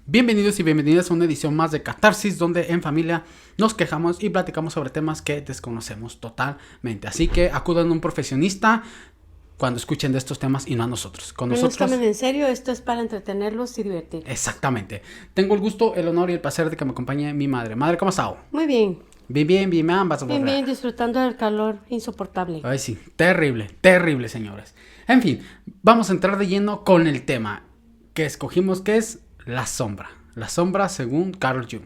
Bienvenidos y bienvenidas a una edición más de Catarsis, donde en familia nos quejamos y platicamos sobre temas que desconocemos totalmente. Así que acudan a un profesionista cuando escuchen de estos temas y no a nosotros. No nos tomen en serio, esto es para entretenerlos y divertirlos. Exactamente. Tengo el gusto, el honor y el placer de que me acompañe mi madre. Madre, ¿cómo estás? Muy bien. Bien, ambas. Bien, disfrutando del calor insoportable. Ay, sí, terrible, señores. En fin, vamos a entrar de lleno con el tema que escogimos, que es la sombra. La sombra según Carl Jung.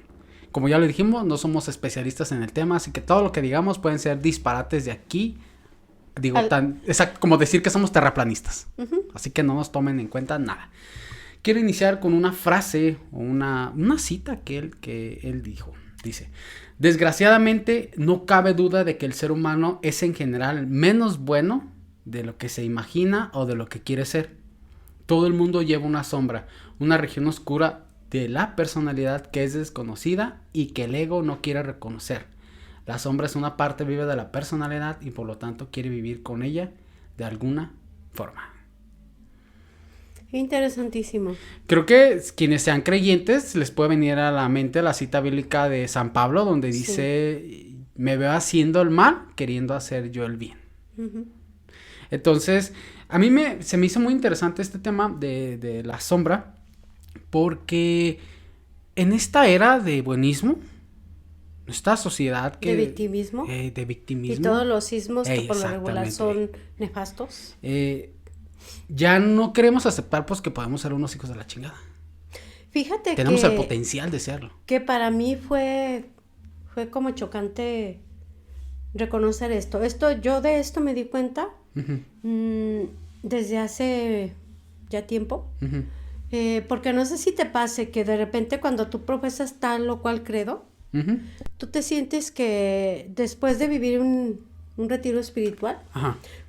Como ya lo dijimos, no somos especialistas en el tema, así que todo lo que digamos pueden ser disparates de aquí. Como decir que somos terraplanistas. Así que no nos tomen en cuenta nada. Quiero iniciar con una frase o una cita que él dijo. Dice: desgraciadamente no cabe duda de que el ser humano es en general menos bueno de lo que se imagina o de lo que quiere ser. Todo el mundo lleva una sombra, una región oscura de la personalidad que es desconocida y que el ego no quiere reconocer. La sombra es una parte viva de la personalidad y por lo tanto quiere vivir con ella de alguna forma. Interesantísimo. Creo que quienes sean creyentes les puede venir a la mente la cita bíblica de San Pablo donde dice: me veo haciendo el mal queriendo hacer yo el bien. Entonces, a mí se me hizo muy interesante este tema de la sombra, porque en esta era de buenismo, esta sociedad que... De victimismo. Y todos los sismos que por lo regular son nefastos. Ya no queremos aceptar pues que podemos ser unos hijos de la chingada. Fíjate tenemos el potencial de serlo. Que para mí fue como chocante reconocer esto. Yo de esto me di cuenta desde hace ya tiempo. Porque no sé si te pase que de repente cuando tú profesas tal o cual credo, tú te sientes que después de vivir un retiro espiritual,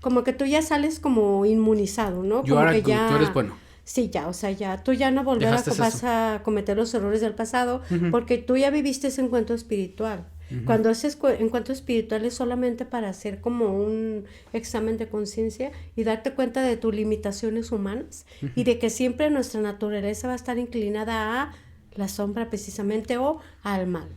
como que tú ya sales como inmunizado, ¿no? Como que ya tú eres bueno. Sí, ya, o sea, ya tú ya no vas a cometer los errores del pasado, porque tú ya viviste ese encuentro espiritual. Cuando ese encuentro espiritual es solamente para hacer como un examen de conciencia y darte cuenta de tus limitaciones humanas y de que siempre nuestra naturaleza va a estar inclinada a la sombra precisamente o al mal.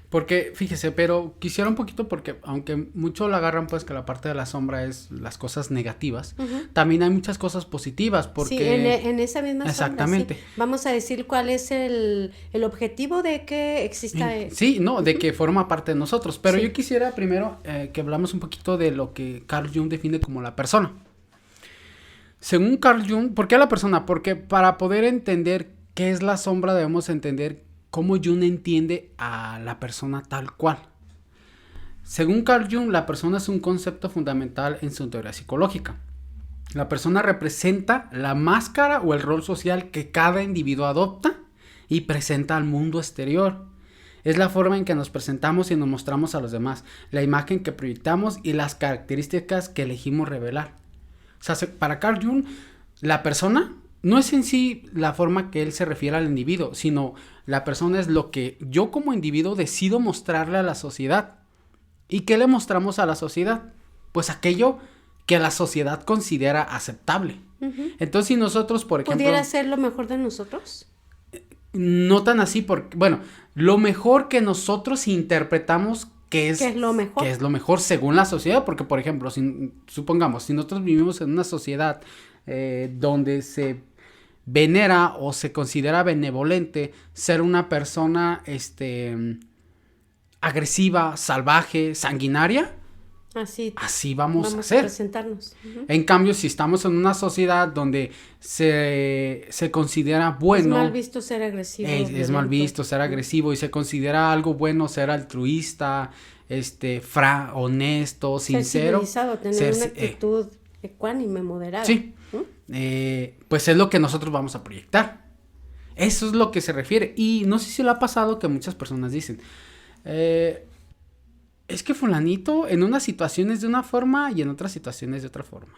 Porque, fíjese, pero quisiera un poquito porque aunque mucho la agarran pues que la parte de la sombra es las cosas negativas, también hay muchas cosas positivas porque... Sí, en esa misma exactamente. Sombra, sí. Vamos a decir cuál es el objetivo de que exista... Sí, no, de que forma parte de nosotros, pero yo quisiera primero que hablamos un poquito de lo que Carl Jung define como la persona. Según Carl Jung, ¿por qué la persona? Porque para poder entender qué es la sombra debemos entender cómo Jung entiende a la persona tal cual. Según Carl Jung, la persona es un concepto fundamental en su teoría psicológica. La persona representa la máscara o el rol social que cada individuo adopta y presenta al mundo exterior. Es la forma en que nos presentamos y nos mostramos a los demás, la imagen que proyectamos y las características que elegimos revelar. O sea, para Carl Jung, la persona no es en sí la forma que él se refiere al individuo, sino la persona es lo que yo como individuo decido mostrarle a la sociedad. ¿Y qué le mostramos a la sociedad? Pues aquello que la sociedad considera aceptable. Entonces, si nosotros, por ejemplo... ¿Pudiera ser lo mejor de nosotros? No tan así, porque, bueno, lo mejor que nosotros interpretamos que es lo mejor. Que es lo mejor según la sociedad, porque, por ejemplo, supongamos, si nosotros vivimos en una sociedad donde se venera o se considera benevolente ser una persona agresiva, salvaje, sanguinaria, así vamos a ser. Presentarnos. En cambio, si estamos en una sociedad donde se considera bueno, es mal visto ser agresivo. Es mal visto ser agresivo y se considera algo bueno ser altruista, honesto, sincero, tener una actitud ecuánime, moderada. Sí. Pues es lo que nosotros vamos a proyectar. Eso es lo que se refiere. Y no sé si le ha pasado que muchas personas dicen, es que fulanito en unas situaciones de una forma y en otras situaciones de otra forma.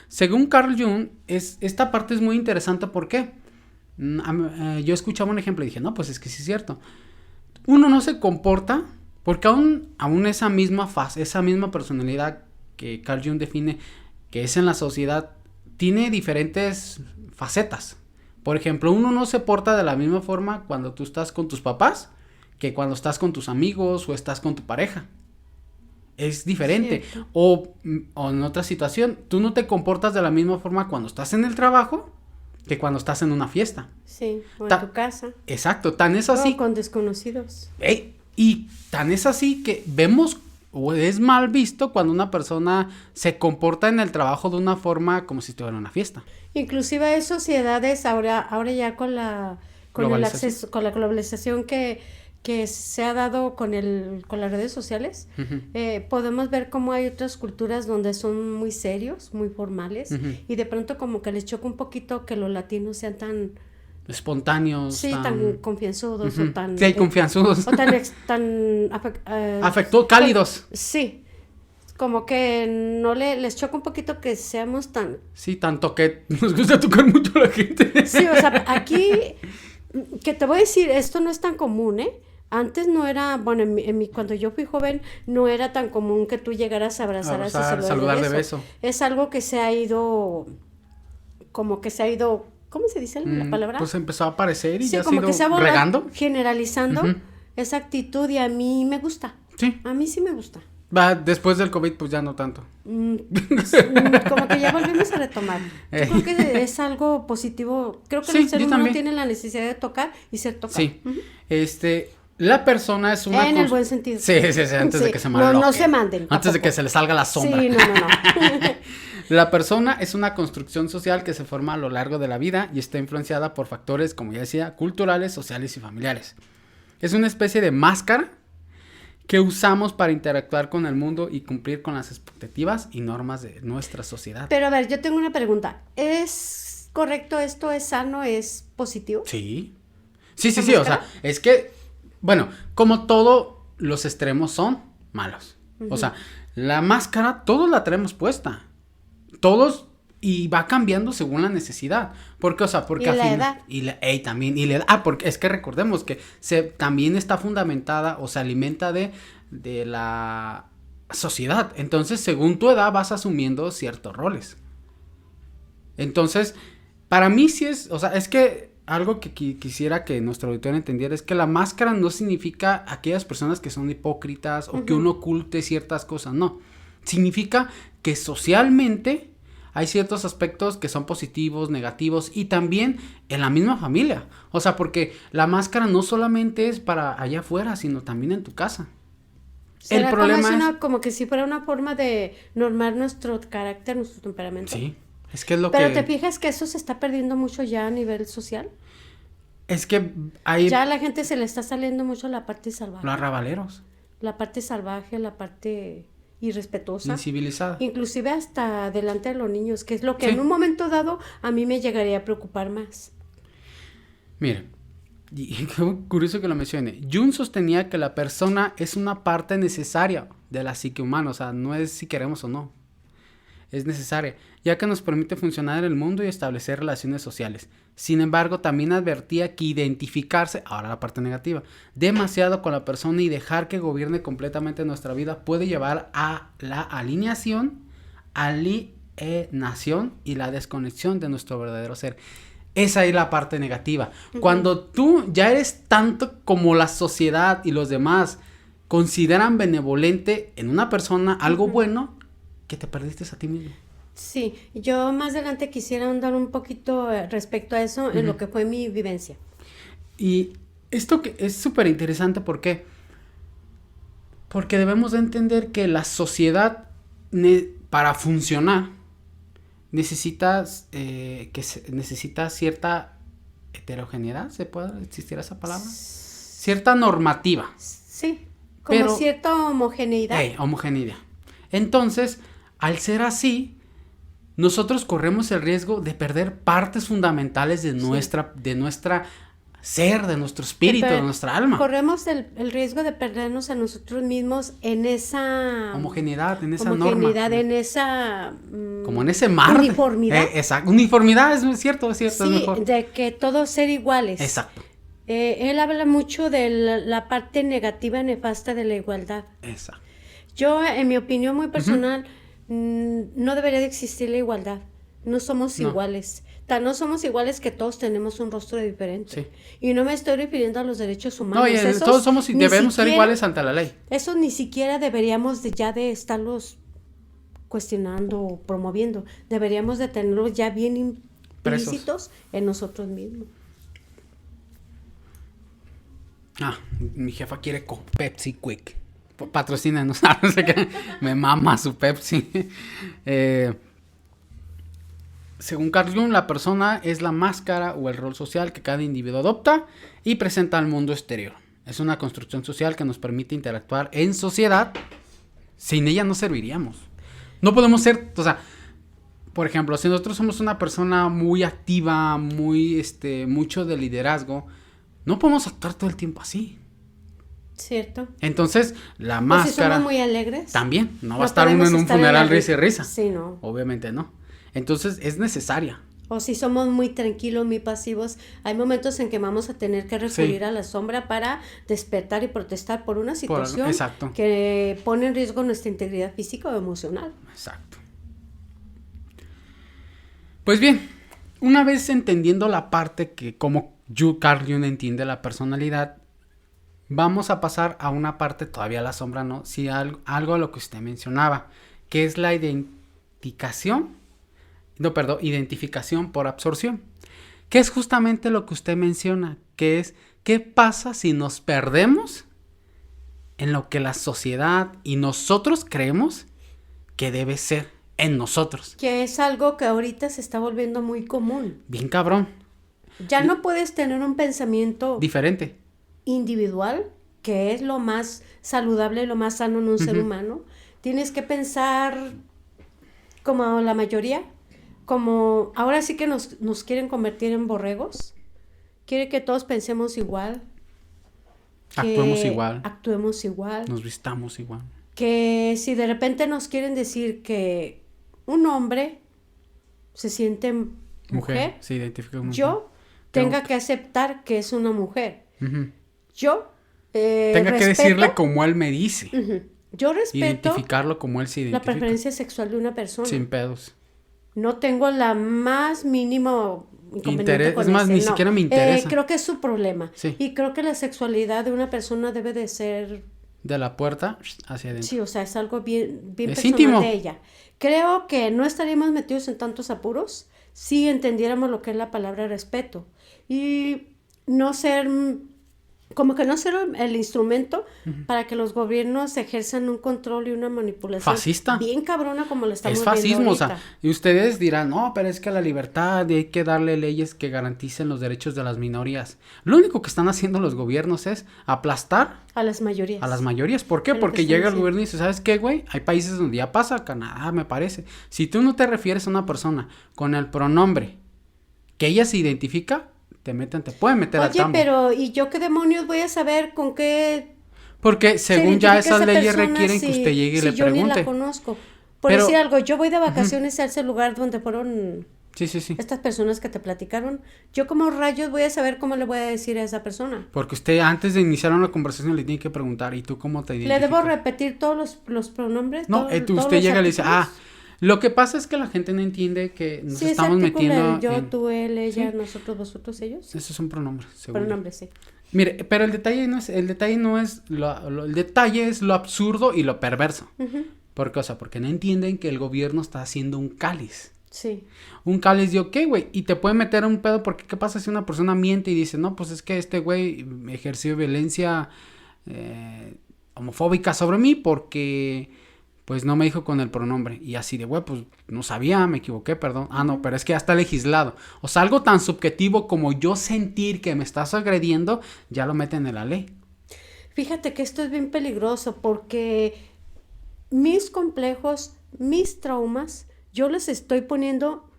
Según Carl Jung, esta parte es muy interesante. ¿Por qué? Yo escuchaba un ejemplo y dije, no, pues es que sí es cierto. Uno no se comporta porque aún esa misma fase, esa misma personalidad que Carl Jung define que es en la sociedad, tiene diferentes facetas. Por ejemplo, uno no se porta de la misma forma cuando tú estás con tus papás que cuando estás con tus amigos o estás con tu pareja. Es diferente. O en otra situación, tú no te comportas de la misma forma cuando estás en el trabajo que cuando estás en una fiesta. Sí, o en tu casa. Exacto, tan es así. O con desconocidos. Y tan es así que vemos o es mal visto cuando una persona se comporta en el trabajo de una forma como si estuviera en una fiesta. Inclusive hay sociedades ahora ya con el acceso, con la globalización que se ha dado con las redes sociales, podemos ver cómo hay otras culturas donde son muy serios, muy formales, y de pronto como que les choca un poquito que los latinos sean tan espontáneos, sí, tan confianzudos, o tan sí, confianzudos, o tan cálidos. Sí, como que no les choca un poquito que seamos tan... Sí, tanto que nos gusta tocar mucho a la gente. Sí, o sea, aquí, que te voy a decir, esto no es tan común, ¿eh? Antes no era, bueno, cuando yo fui joven, no era tan común que tú llegaras a abrazar a saludar de beso. Es algo que se ha ido, ¿cómo se dice la palabra? Pues empezó a aparecer y sí, ya como se que se ha regando. Generalizando esa actitud y a mí me gusta. Sí. A mí sí me gusta. Después del COVID, pues ya no tanto. Como que ya volvemos a retomar. Yo creo que es algo positivo. Creo que el ser humano tiene la necesidad de tocar y ser tocado. Sí. La persona es una... En el buen sentido. Sí, antes de que se manden. No se manden. Antes tampoco. de que se les salga la sombra. Sí, no. La persona es una construcción social que se forma a lo largo de la vida y está influenciada por factores, como ya decía, culturales, sociales y familiares. Es una especie de máscara que usamos para interactuar con el mundo y cumplir con las expectativas y normas de nuestra sociedad. Pero a ver, yo tengo una pregunta. ¿Es correcto esto? ¿Es sano? ¿Es positivo? Sí. Sí, o sea, es que, bueno, como todo, los extremos son malos. O sea, la máscara, todos la traemos puesta. Todos, y va cambiando según la necesidad. Porque, o sea, porque y la edad. También, y la edad. Porque es que recordemos que también está fundamentada o se alimenta de la sociedad. Entonces, según tu edad, vas asumiendo ciertos roles. Entonces, para mí sí es, o sea, es que algo que quisiera que nuestro auditorio entendiera es que la máscara no significa aquellas personas que son hipócritas o que uno oculte ciertas cosas, no. Significa que socialmente hay ciertos aspectos que son positivos, negativos y también en la misma familia. O sea, porque la máscara no solamente es para allá afuera, sino también en tu casa. El problema es como que si fuera una forma de normar nuestro carácter, nuestro temperamento. Sí, es que es lo Pero ¿te fijas que eso se está perdiendo mucho ya a nivel social? Es que hay... Ya a la gente se le está saliendo mucho la parte salvaje. Los arrabaleros. La parte salvaje, la parte irrespetuosa. Incivilizada. Inclusive hasta delante de los niños, que es lo que en un momento dado a mí me llegaría a preocupar más. Mire, y qué curioso que lo mencione. Jung sostenía que la persona es una parte necesaria de la psique humana, o sea, no es si queremos o no. Es necesaria, ya que nos permite funcionar en el mundo y establecer relaciones sociales. Sin embargo, también advertía que identificarse, ahora la parte negativa, demasiado con la persona y dejar que gobierne completamente nuestra vida puede llevar a la alienación y la desconexión de nuestro verdadero ser. Esa es la parte negativa. Cuando tú ya eres tanto como la sociedad y los demás consideran benevolente en una persona algo bueno, que te perdiste a ti mismo. Sí, yo más adelante quisiera ahondar un poquito respecto a eso en lo que fue mi vivencia. Y esto que es súper interesante, ¿por qué? Porque debemos de entender que la sociedad para funcionar necesita cierta heterogeneidad, ¿se puede existir esa palabra? Cierta normativa. Sí, como cierta homogeneidad. Homogeneidad. Entonces, al ser así, nosotros corremos el riesgo de perder partes fundamentales de nuestra ser, de nuestro espíritu, de nuestra alma. Corremos el riesgo de perdernos a nosotros mismos en esa homogeneidad, en esa norma. En esa... como en ese mar. Uniformidad. Exacto, uniformidad, es cierto, sí, es mejor. De que todos ser iguales. Exacto. Él habla mucho de la parte negativa, nefasta de la igualdad. Exacto. Yo, en mi opinión muy personal, no debería de existir la igualdad. No somos iguales. No somos iguales que todos tenemos un rostro diferente. Sí. Y no me estoy refiriendo a los derechos humanos. No, y todos somos y debemos ser iguales ante la ley. Eso ni siquiera deberíamos de estarlos cuestionando o promoviendo. Deberíamos de tenerlos ya bien implícitos en nosotros mismos. Mi jefa quiere Pepsi Quick. Patrocínanos. No sé qué. Me mama su Pepsi. Según Carl Jung, la persona es la máscara o el rol social que cada individuo adopta y presenta al mundo exterior. Es una construcción social que nos permite interactuar en sociedad. Sin ella no serviríamos. No podemos ser, o sea, por ejemplo, si nosotros somos una persona muy activa, mucho de liderazgo, no podemos actuar todo el tiempo así. Cierto. Entonces, la máscara... Si somos muy alegres. También, no va a estar uno en un funeral risa y risa. Sí, no. Obviamente no. Entonces, es necesaria. O si somos muy tranquilos, muy pasivos, hay momentos en que vamos a tener que recurrir a la sombra para despertar y protestar por una situación que pone en riesgo nuestra integridad física o emocional. Exacto. Pues bien, una vez entendiendo la parte que como Carl Jung entiende la personalidad, vamos a pasar a una parte, todavía la sombra no, sí, algo a lo que usted mencionaba, que es la identificación por absorción, que es justamente lo que usted menciona, que es qué pasa si nos perdemos en lo que la sociedad y nosotros creemos que debe ser en nosotros. Que es algo que ahorita se está volviendo muy común. Bien cabrón. Ya no puedes tener un pensamiento diferente, individual, que es lo más saludable, lo más sano en un ser humano. Tienes que pensar como la mayoría, como ahora sí que nos quieren convertir en borregos. Quiere que todos pensemos igual. Actuemos igual. Nos vistamos igual. Que si de repente nos quieren decir que un hombre se siente mujer, se identifica como yo tenga que aceptar que es una mujer. Yo tenga que decirle como él me dice. Yo respeto identificarlo como él se identifica. La preferencia sexual de una persona. Sin pedos. No tengo la más mínimo inconveniente con es más, ni siquiera me interesa. Creo que es su problema. Sí. Y creo que la sexualidad de una persona debe de ser... de la puerta hacia adentro. Sí, o sea, es algo bien es personal íntimo de ella. Creo que no estaríamos metidos en tantos apuros si entendiéramos lo que es la palabra respeto. Y no ser... como que no ser el instrumento para que los gobiernos ejerzan un control y una manipulación fascista, bien cabrona como lo estamos viendo ahorita. Es fascismo, o sea, y ustedes dirán, no, pero es que la libertad y hay que darle leyes que garanticen los derechos de las minorías. Lo único que están haciendo los gobiernos es aplastar a las mayorías. A las mayorías, ¿por qué? Porque llega el gobierno y dice, ¿sabes qué, güey? Hay países donde ya pasa, Canadá, me parece. Si tú no te refieres a una persona con el pronombre que ella se identifica, te pueden meter al tambo. Oye, pero ¿y yo qué demonios voy a saber con qué? Porque según ya esas leyes requieren que usted llegue y le pregunte. Yo ni la conozco. Por decir algo, yo voy de vacaciones a ese lugar donde fueron estas personas que te platicaron. Yo como rayos voy a saber cómo le voy a decir a esa persona. Porque usted antes de iniciar una conversación le tiene que preguntar, ¿y tú cómo te identificas? ¿Le debo repetir todos los pronombres? No, usted llega y le dice, lo que pasa es que la gente no entiende que nos estamos metiendo yo, tú, él, ella, nosotros, vosotros, ellos. Esos son pronombres, seguro. Pronombres, sí. Mire, pero el detalle es lo absurdo y lo perverso. ¿Por qué? O sea, porque no entienden que el gobierno está haciendo un cáliz. Sí. Un cáliz de ok, güey, y te puede meter un pedo porque ¿qué pasa si una persona miente y dice, no, pues es que este güey ejerció violencia homofóbica sobre mí porque... pues no me dijo con el pronombre. Y así de, güey, pues no sabía, me equivoqué, perdón. No, pero es que ya está legislado. O sea, algo tan subjetivo como yo sentir que me estás agrediendo, ya lo meten en la ley. Fíjate que esto es bien peligroso porque mis complejos, mis traumas, yo los estoy poniendo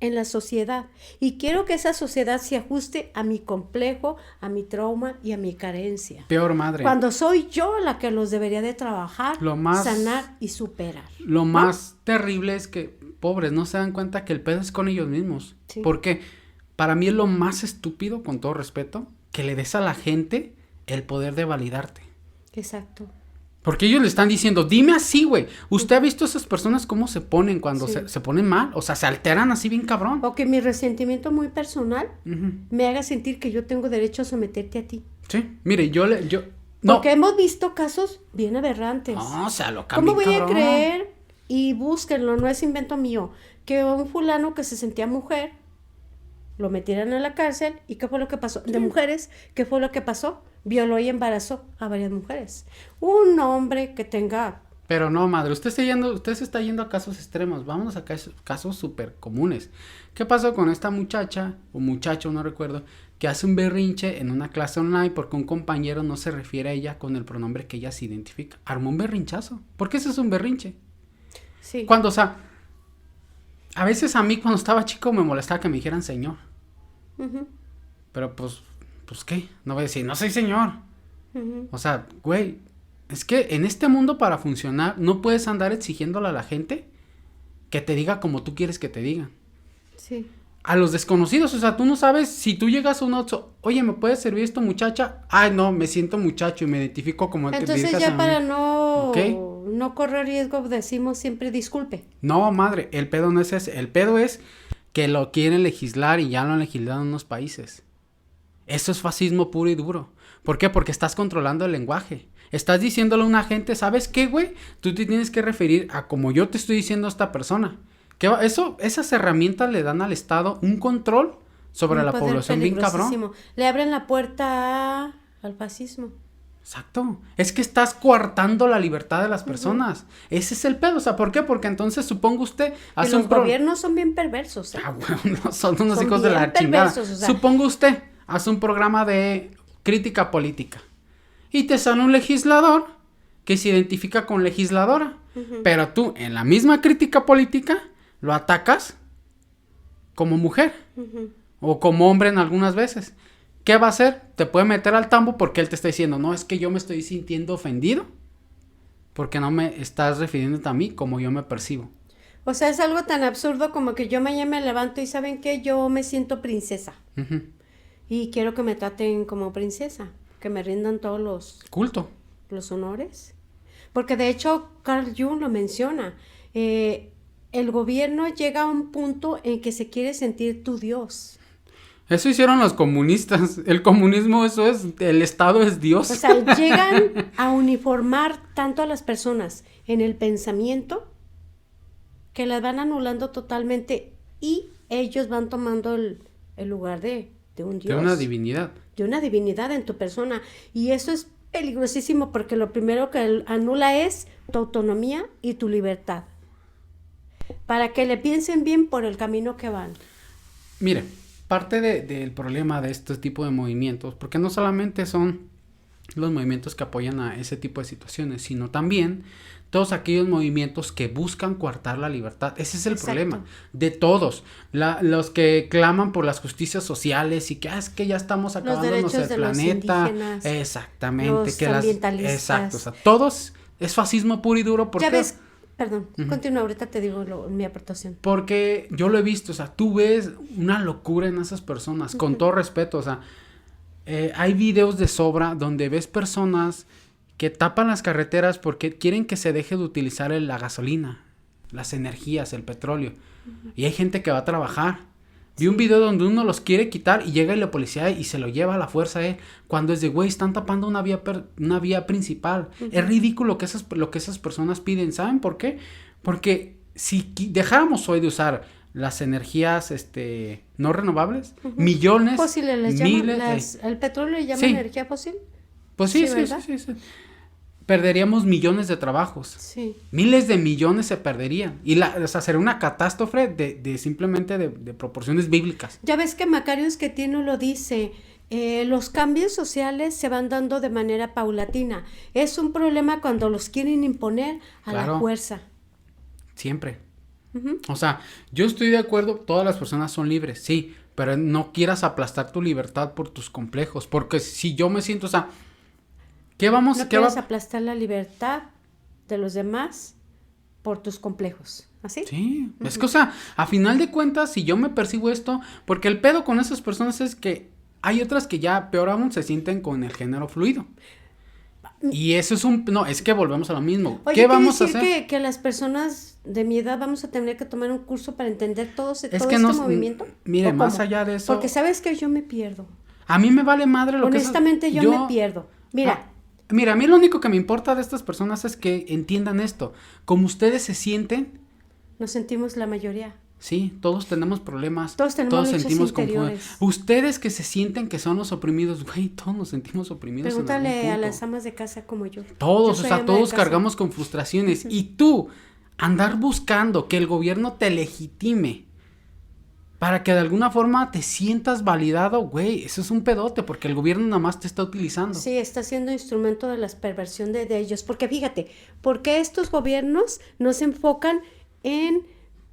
en la sociedad. Y quiero que esa sociedad se ajuste a mi complejo, a mi trauma y a mi carencia. Peor madre. Cuando soy yo la que los debería de trabajar, sanar y superar. Lo más terrible es que, pobres, no se dan cuenta que el pedo es con ellos mismos. Sí. Porque para mí es lo más estúpido, con todo respeto, que le des a la gente el poder de validarte. Exacto. Porque ellos le están diciendo, dime así, güey. ¿Usted ha visto a esas personas cómo se ponen cuando se ponen mal? O sea, se alteran así bien cabrón. O que mi resentimiento muy personal me haga sentir que yo tengo derecho a someterte a ti. Sí, mire, yo... Porque hemos visto casos bien aberrantes. No, o sea, lo cambian, ¿Cómo voy cabrón? a creer? Y búsquenlo, no es invento mío. Que un fulano que se sentía mujer, lo metieran a la cárcel. ¿Y qué fue lo que pasó? De mujeres, ¿qué fue lo que pasó? Violó y embarazó a varias mujeres. Un hombre que tenga... Pero no, madre, usted se está yendo a casos extremos. Vámonos a casos súper comunes. ¿Qué pasó con esta muchacha, o muchacho, no recuerdo, que hace un berrinche en una clase online porque un compañero no se refiere a ella con el pronombre que ella se identifica? Armó un berrinchazo. ¿Por qué eso es un berrinche? Sí. Cuando, o sea, a veces a mí cuando estaba chico me molestaba que me dijeran señor. Pero pues ¿qué? No voy a decir, no soy señor. O sea, güey, es que en este mundo para funcionar no puedes andar exigiéndole a la gente que te diga como tú quieres que te digan. Sí. A los desconocidos, o sea, tú no sabes si tú llegas a un Oxxo, oye, ¿me puede servir esto, muchacha? Ay, no, me siento muchacho y me identifico como el que entonces te ya para no correr riesgo decimos siempre disculpe. No, madre, el pedo no es ese, el pedo es que lo quieren legislar y ya lo han legislado en unos países. Eso es fascismo puro y duro. ¿Por qué? Porque estás controlando el lenguaje. Estás diciéndole a una gente, ¿sabes qué, güey? Tú te tienes que referir a como yo te estoy diciendo a esta persona. Esas herramientas le dan al Estado un control sobre la población bien cabrón. Le abren la puerta al fascismo. Exacto. Es que estás coartando la libertad de las personas. Ese es el pedo. O sea, ¿por qué? Porque entonces suponga usted... Y los gobiernos son bien perversos. Bueno, no, son unos hijos de la chingada. O sea, suponga usted, hace un programa de crítica política y te sale un legislador que se identifica con legisladora. Pero tú, en la misma crítica política, lo atacas como mujer o como hombre en algunas veces. ¿Qué va a hacer? Te puede meter al tambo porque él te está diciendo, no, es que yo me estoy sintiendo ofendido porque no me estás refiriendo a mí como yo me percibo. O sea, es algo tan absurdo como que yo mañana me levanto y ¿saben qué? Yo me siento princesa. Y quiero que me traten como princesa, que me rindan todos los honores. Porque de hecho Carl Jung lo menciona, el gobierno llega a un punto en que se quiere sentir tu Dios. Eso hicieron los comunistas. El comunismo, eso es, el Estado es Dios. O sea, llegan a uniformar tanto a las personas en el pensamiento que las van anulando totalmente y ellos van tomando el lugar de un Dios. De una divinidad. De una divinidad en tu persona. Y eso es peligrosísimo porque lo primero que anula es tu autonomía y tu libertad. Para que le piensen bien por el camino que van. Mire, parte del problema de este tipo de movimientos, porque no solamente son los movimientos que apoyan a ese tipo de situaciones, sino también todos aquellos movimientos que buscan coartar la libertad. Ese es el problema de todos. Los que claman por las justicias sociales y que es que ya estamos acabándonos el planeta. Los exactamente. Los ambientalistas. Exacto. O sea, todos es fascismo puro y duro. Ya ves, perdón, continúa, ahorita te digo mi aportación. Porque yo lo he visto, o sea, tú ves una locura en esas personas, con todo respeto, o sea, hay videos de sobra donde ves personas que tapan las carreteras porque quieren que se deje de utilizar la gasolina, las energías, el petróleo. Y hay gente que va a trabajar. Vi un video donde uno los quiere quitar y llega la policía y se lo lleva a la fuerza cuando es de, güey, están tapando una vía principal. Es ridículo lo que esas personas piden. ¿Saben por qué? Porque si dejáramos hoy de usar las energías no renovables, millones, fósiles, miles, el petróleo le llama energía fósil. Pues sí. Perderíamos millones de trabajos. Sí. Miles de millones se perderían. Y o sea, sería una catástrofe de simplemente de proporciones bíblicas. Ya ves que Macario Schettino lo dice, los cambios sociales se van dando de manera paulatina. Es un problema cuando los quieren imponer a la fuerza. Siempre. O sea, yo estoy de acuerdo, todas las personas son libres, sí, pero no quieras aplastar tu libertad por tus complejos, porque si yo me siento, o sea, no quieres aplastar la libertad de los demás por tus complejos, ¿así? Sí, es que, o sea, a final de cuentas, si yo me percibo esto, porque el pedo con esas personas es que hay otras que ya, peor aún, se sienten con el género fluido. Y eso es no, es que volvemos a lo mismo. Oye, ¿Qué vamos a hacer? Que las personas de mi edad vamos a tener que tomar un curso para entender todo este movimiento. Mire, más allá de eso. Porque sabes que yo me pierdo. A mí me vale madre lo honestamente, que yo me pierdo. Mira. Mira, a mí lo único que me importa de estas personas es que entiendan esto. Como ustedes se sienten. Nos sentimos la mayoría. Sí, todos tenemos problemas. Todos sentimos confusiones. Ustedes que se sienten que son los oprimidos, güey, todos nos sentimos oprimidos. Pregúntale a las amas de casa como yo. Todos, todos cargamos con frustraciones. Y tú, andar buscando que el gobierno te legitime para que de alguna forma te sientas validado, güey, eso es un pedote, porque el gobierno nada más te está utilizando. Sí, está siendo instrumento de la perversión de ellos. Porque fíjate, porque estos gobiernos no se enfocan en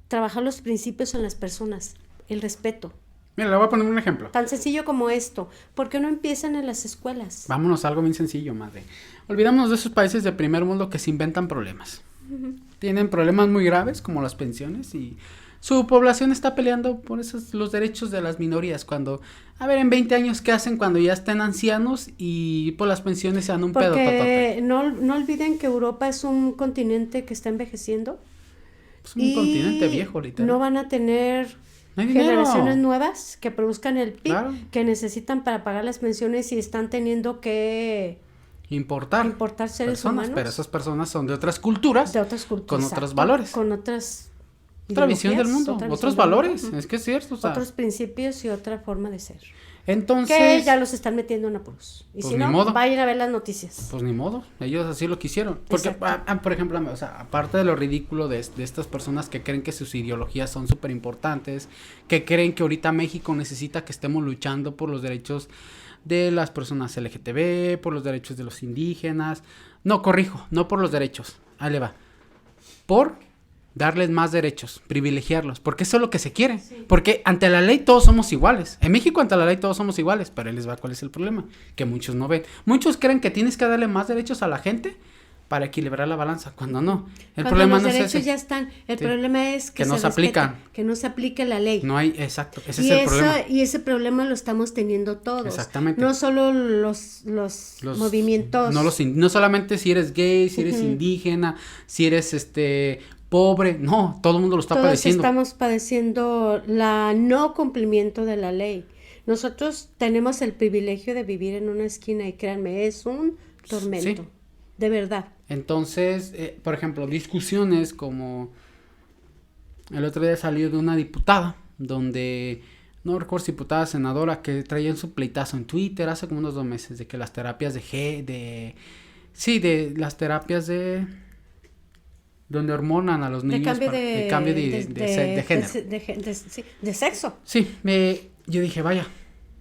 trabajar los principios en las personas, el respeto. Mira, le voy a poner un ejemplo. Tan sencillo como esto. ¿Por qué no empiezan en las escuelas? Vámonos a algo bien sencillo, madre. Olvidémonos de esos países de primer mundo que se inventan problemas. Tienen problemas muy graves como las pensiones y su población está peleando por los derechos de las minorías. Cuando, a ver, en 20 años, ¿qué hacen cuando ya estén ancianos y por las pensiones sean un pedo? Porque no olviden que Europa es un continente que está envejeciendo. Es un continente viejo, literal. No van a tener generaciones nuevas que produzcan el PIB que necesitan para pagar las pensiones y están teniendo que importar seres humanos. Pero esas personas son de otras culturas, con otros valores. Con otras otra visión del mundo, otros valores, es que es cierto. Otros principios y otra forma de ser. Entonces, que ya los están metiendo en apuros. Y pues si no, vayan a ver las noticias. Pues ni modo, ellos así lo quisieron. Porque, por ejemplo, o sea, aparte de lo ridículo de estas personas que creen que sus ideologías son súper importantes, que creen que ahorita México necesita que estemos luchando por los derechos de las personas LGTB, por los derechos de los indígenas. No, corrijo, no por los derechos, ahí le va. Por darles más derechos, privilegiarlos, porque eso es lo que se quiere, porque ante la ley todos somos iguales, en México ante la ley todos somos iguales, pero ahí les va cuál es el problema, que muchos no ven, muchos creen que tienes que darle más derechos a la gente para equilibrar la balanza, cuando no, el problema no es ese. Los derechos ya están, el problema es que no se aplican, que no se aplique la ley. No hay, exacto, ese es el problema. Y ese problema lo estamos teniendo todos. Exactamente. No solo los movimientos. No solamente si eres gay, si eres indígena, si eres pobre, no, todo el mundo lo está padeciendo. Todos estamos padeciendo la no cumplimiento de la ley. Nosotros tenemos el privilegio de vivir en una esquina y créanme, es un tormento, de verdad. Entonces, por ejemplo, discusiones como el otro día salió de una diputada, donde, no recuerdo si diputada, senadora, que traía en su pleitazo en Twitter hace como unos 2 meses, de que las terapias de las terapias de donde hormonan a los niños de cambio de género. De sexo. Sí, yo dije, vaya.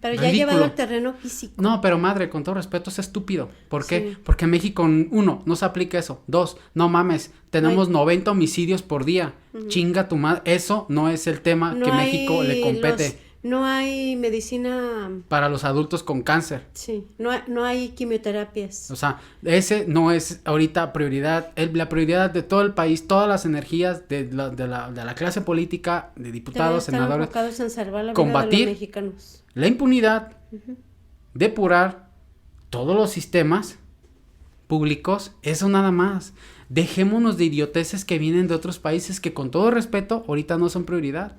Pero ya llevado al terreno físico. No, pero madre, con todo respeto, es estúpido. ¿Por qué? Porque en México, 1, no se aplica eso. 2, no mames, tenemos 90 homicidios por día. Chinga tu madre. Eso no es el tema que México le compete. No hay medicina para los adultos con cáncer. Sí, no hay quimioterapias. O sea, ese no es ahorita prioridad. La prioridad de todo el país, todas las energías de la clase política, de diputados, senadores, en salvar la combatir vida de los mexicanos. La impunidad, depurar todos los sistemas públicos, eso nada más. Dejémonos de idioteces que vienen de otros países que, con todo respeto, ahorita no son prioridad.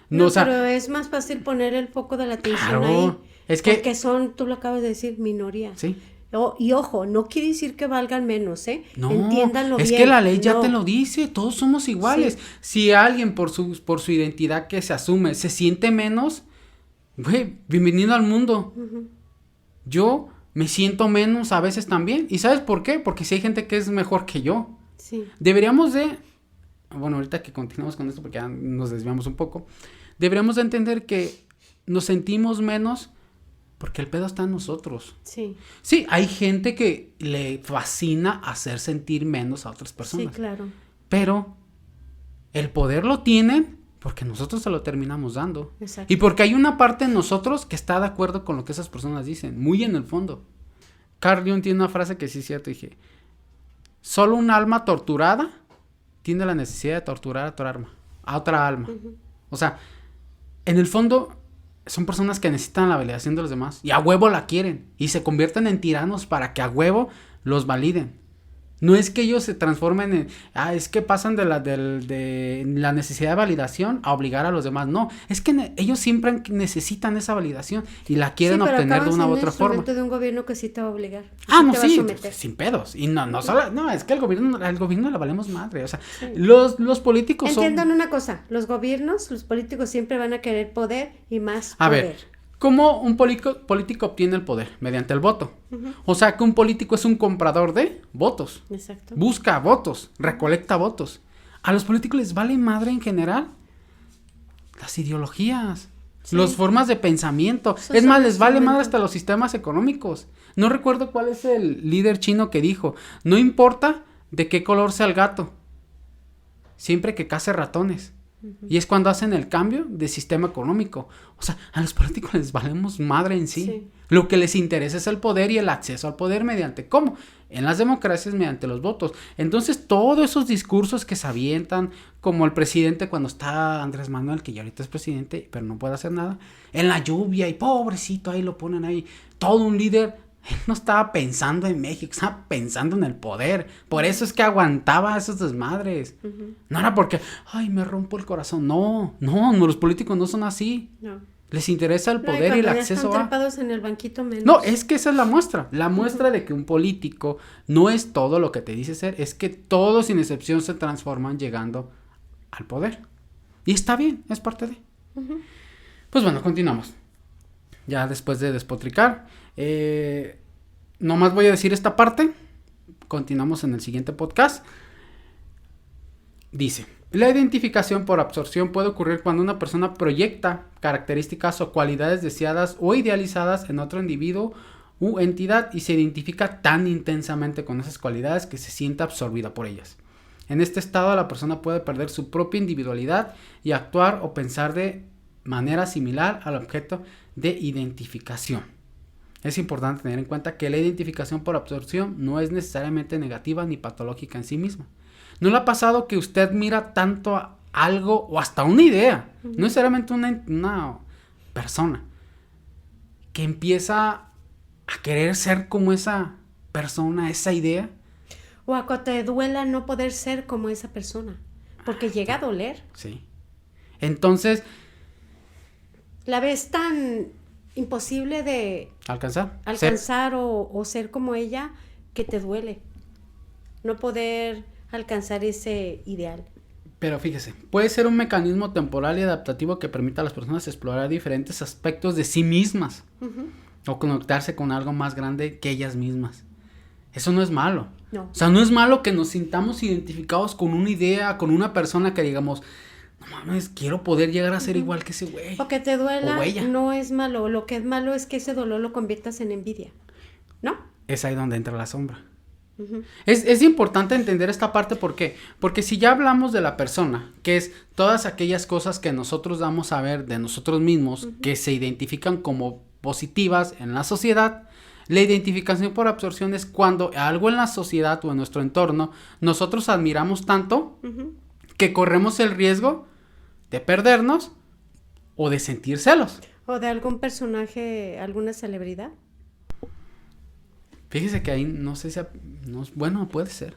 No, pero es más fácil poner el foco de la atención ahí. Es que porque son, tú lo acabas de decir, minoría. Sí. Y ojo, no quiere decir que valgan menos, No, entiéndanlo bien. Es que la ley ya te lo dice, todos somos iguales. Sí. Si alguien por su identidad que se asume se siente menos, güey, bienvenido al mundo. Yo me siento menos a veces también. ¿Y sabes por qué? Porque si hay gente que es mejor que yo. Sí. Deberíamos de, bueno, ahorita que continuamos con esto porque ya nos desviamos un poco, deberíamos de entender que nos sentimos menos porque el pedo está en nosotros. Sí. Sí, hay gente que le fascina hacer sentir menos a otras personas. Sí, claro. Pero el poder lo tienen porque nosotros se lo terminamos dando. Exacto. Y porque hay una parte en nosotros que está de acuerdo con lo que esas personas dicen, muy en el fondo. Carl Jung tiene una frase que sí es cierto, dije, solo un alma torturada tiene la necesidad de torturar a otra alma. O sea, en el fondo, son personas que necesitan la validación de los demás y a huevo la quieren y se convierten en tiranos para que a huevo los validen. No es que ellos se transformen en, es que pasan de la necesidad de validación a obligar a los demás. No, es que ellos siempre necesitan esa validación y la quieren obtener de una u otra forma. De un gobierno que sí te va a obligar. No, sí, sin pedos. Y no solo, no, es que al gobierno le valemos madre. O sea, sí. Los políticos Entiendan una cosa, los políticos siempre van a querer poder y más poder. A ver, ¿cómo un político obtiene el poder? Mediante el voto. Uh-huh. O sea que un político es un comprador de votos. Exacto. Busca votos, recolecta votos. A los políticos les vale madre en general las ideologías, las formas de pensamiento. Es más, les vale madre hasta los sistemas económicos. No recuerdo cuál es el líder chino que dijo, no importa de qué color sea el gato, siempre que case ratones. Y es cuando hacen el cambio de sistema económico. O sea, a los políticos les valemos madre en sí. Lo que les interesa es el poder y el acceso al poder mediante, ¿cómo? En las democracias mediante los votos. Entonces, todos esos discursos que se avientan, como el presidente cuando está Andrés Manuel, que ya ahorita es presidente, pero no puede hacer nada, en la lluvia y pobrecito, ahí lo ponen ahí, todo un líder. Él no estaba pensando en México, estaba pensando en el poder. Por eso es que aguantaba esos desmadres. Uh-huh. No era porque, me rompo el corazón. No, los políticos no son así. No. Les interesa el poder y el acceso a... trepados en el banquito menos. No, es que esa es la muestra. La muestra de que un político no es todo lo que te dice ser, es que todos sin excepción se transforman llegando al poder. Y está bien, es parte de. Uh-huh. Pues bueno, continuamos. Ya después de despotricar. Nomás voy a decir esta parte. Continuamos en el siguiente podcast. Dice: la identificación por absorción puede ocurrir cuando una persona proyecta características o cualidades deseadas o idealizadas en otro individuo u entidad y se identifica tan intensamente con esas cualidades que se siente absorbida por ellas. En este estado la persona puede perder su propia individualidad y actuar o pensar de manera similar al objeto de identificación. Es importante tener en cuenta que la identificación por absorción no es necesariamente negativa ni patológica en sí misma. ¿No le ha pasado que usted mira tanto a algo o hasta una idea, no necesariamente una persona, que empieza a querer ser como esa persona, esa idea? O a que te duela no poder ser como esa persona, porque llega a doler. Sí. Entonces, la ves tan imposible de alcanzar o ser como ella, que te duele no poder alcanzar ese ideal. Pero fíjese, puede ser un mecanismo temporal y adaptativo que permita a las personas explorar diferentes aspectos de sí mismas, uh-huh, o conectarse con algo más grande que ellas mismas. Eso no es malo. No. O sea, no es malo que nos sintamos identificados con una idea, con una persona que digamos, no mames, quiero poder llegar a ser uh-huh igual que ese güey. O que te duela, no es malo. Lo que es malo es que ese dolor lo conviertas en envidia, ¿no? Es ahí donde entra la sombra. Uh-huh. Es importante entender esta parte, ¿por qué? Porque si ya hablamos de la persona, que es todas aquellas cosas que nosotros damos a ver de nosotros mismos, uh-huh, que se identifican como positivas en la sociedad, la identificación por absorción es cuando algo en la sociedad o en nuestro entorno nosotros admiramos tanto, uh-huh, que corremos el riesgo de perdernos o de sentir celos. O de algún personaje, alguna celebridad. Fíjese que ahí no sé si... bueno, puede ser.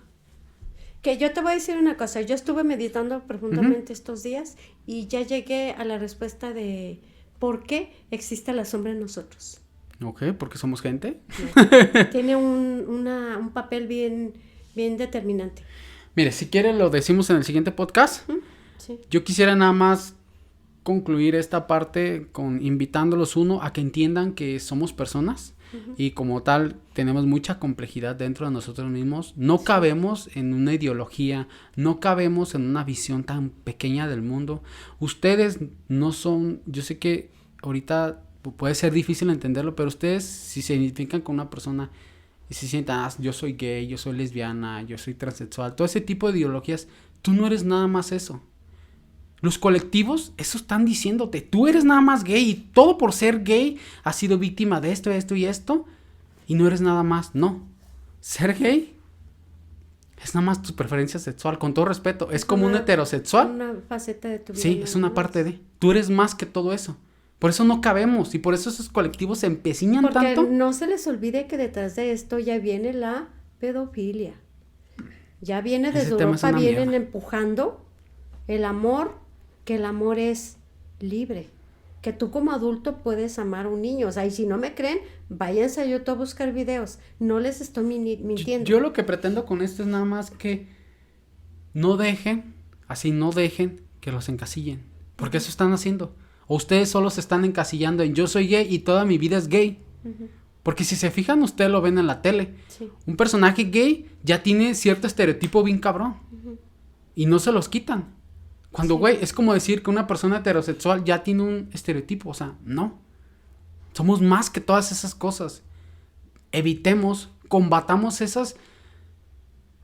Que yo te voy a decir una cosa. Yo estuve meditando profundamente, uh-huh, estos días y ya llegué a la respuesta de por qué existe la sombra en nosotros. Ok, ¿porque somos gente? No. Tiene un papel bien determinante. Mire, si quiere lo decimos en el siguiente podcast. Uh-huh. Sí. Yo quisiera nada más concluir esta parte invitándolos a que entiendan que somos personas. Uh-huh. Y como tal tenemos mucha complejidad dentro de nosotros mismos. No cabemos en una ideología, no cabemos en una visión tan pequeña del mundo. Ustedes no son, yo sé que ahorita puede ser difícil entenderlo, pero ustedes si se identifican con una persona y se sientan, yo soy gay, yo soy lesbiana, yo soy transexual, todo ese tipo de ideologías, tú no eres nada más eso. Los colectivos, eso están diciéndote, tú eres nada más gay y todo por ser gay has sido víctima de esto y esto y no eres nada más. No, ser gay es nada más tu preferencia sexual, con todo respeto, es como un heterosexual. Una faceta de tu vida. Sí, es una parte de, tú eres más que todo eso. Por eso no cabemos y por eso esos colectivos se empecinan tanto. Porque no se les olvide que detrás de esto ya viene la pedofilia. Ya viene desde Europa, vienen empujando el amor, que el amor es libre. Que tú como adulto puedes amar a un niño. O sea, y si no me creen, váyanse a YouTube a buscar videos. No les estoy mintiendo. Yo lo que pretendo con esto es nada más que no dejen que los encasillen. Porque eso están haciendo. O ustedes solo se están encasillando en yo soy gay y toda mi vida es gay. Porque si se fijan, ustedes lo ven en la tele. Sí. Un personaje gay ya tiene cierto estereotipo bien cabrón. Y no se los quitan. Cuando, güey, es como decir que una persona heterosexual ya tiene un estereotipo. O sea, no. Somos más que todas esas cosas. Evitemos, combatamos esos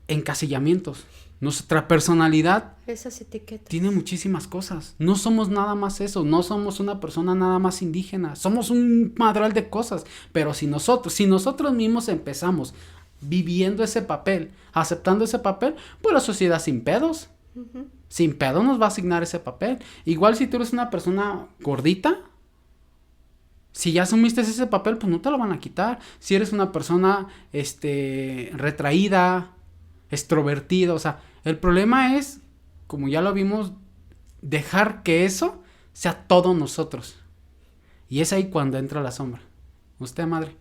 encasillamientos. Nuestra personalidad esas etiquetas tiene muchísimas cosas. No somos nada más eso. No somos una persona nada más indígena. Somos un madral de cosas. Pero si nosotros mismos empezamos viviendo ese papel, aceptando ese papel, pues la sociedad sin pedos. Sin pedo nos va a asignar ese papel. Igual si tú eres una persona gordita, si ya asumiste ese papel, pues no te lo van a quitar. Si eres una persona retraída, extrovertida, o sea, el problema es, como ya lo vimos, dejar que eso sea todo nosotros. Y es ahí cuando entra la sombra. ¿Usted, madre?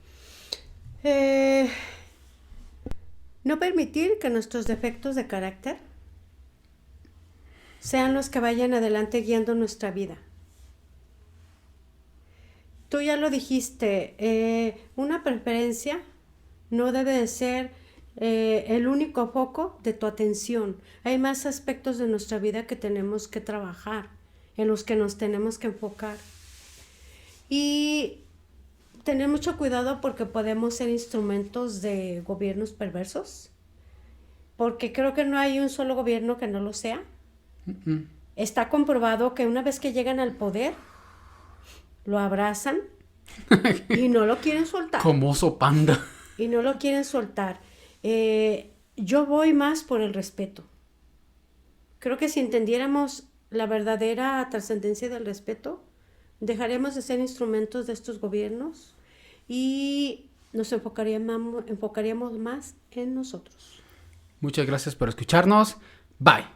No permitir que nuestros defectos de carácter sean los que vayan adelante guiando nuestra vida. Tú ya lo dijiste, una preferencia no debe de ser el único foco de tu atención. Hay más aspectos de nuestra vida que tenemos que trabajar, en los que nos tenemos que enfocar. Y tener mucho cuidado porque podemos ser instrumentos de gobiernos perversos, porque creo que no hay un solo gobierno que no lo sea. Está comprobado que una vez que llegan al poder, lo abrazan y no lo quieren soltar. Como oso panda. Y no lo quieren soltar. Yo voy más por el respeto. Creo que si entendiéramos la verdadera trascendencia del respeto, dejaremos de ser instrumentos de estos gobiernos y nos enfocaríamos más en nosotros. Muchas gracias por escucharnos. Bye.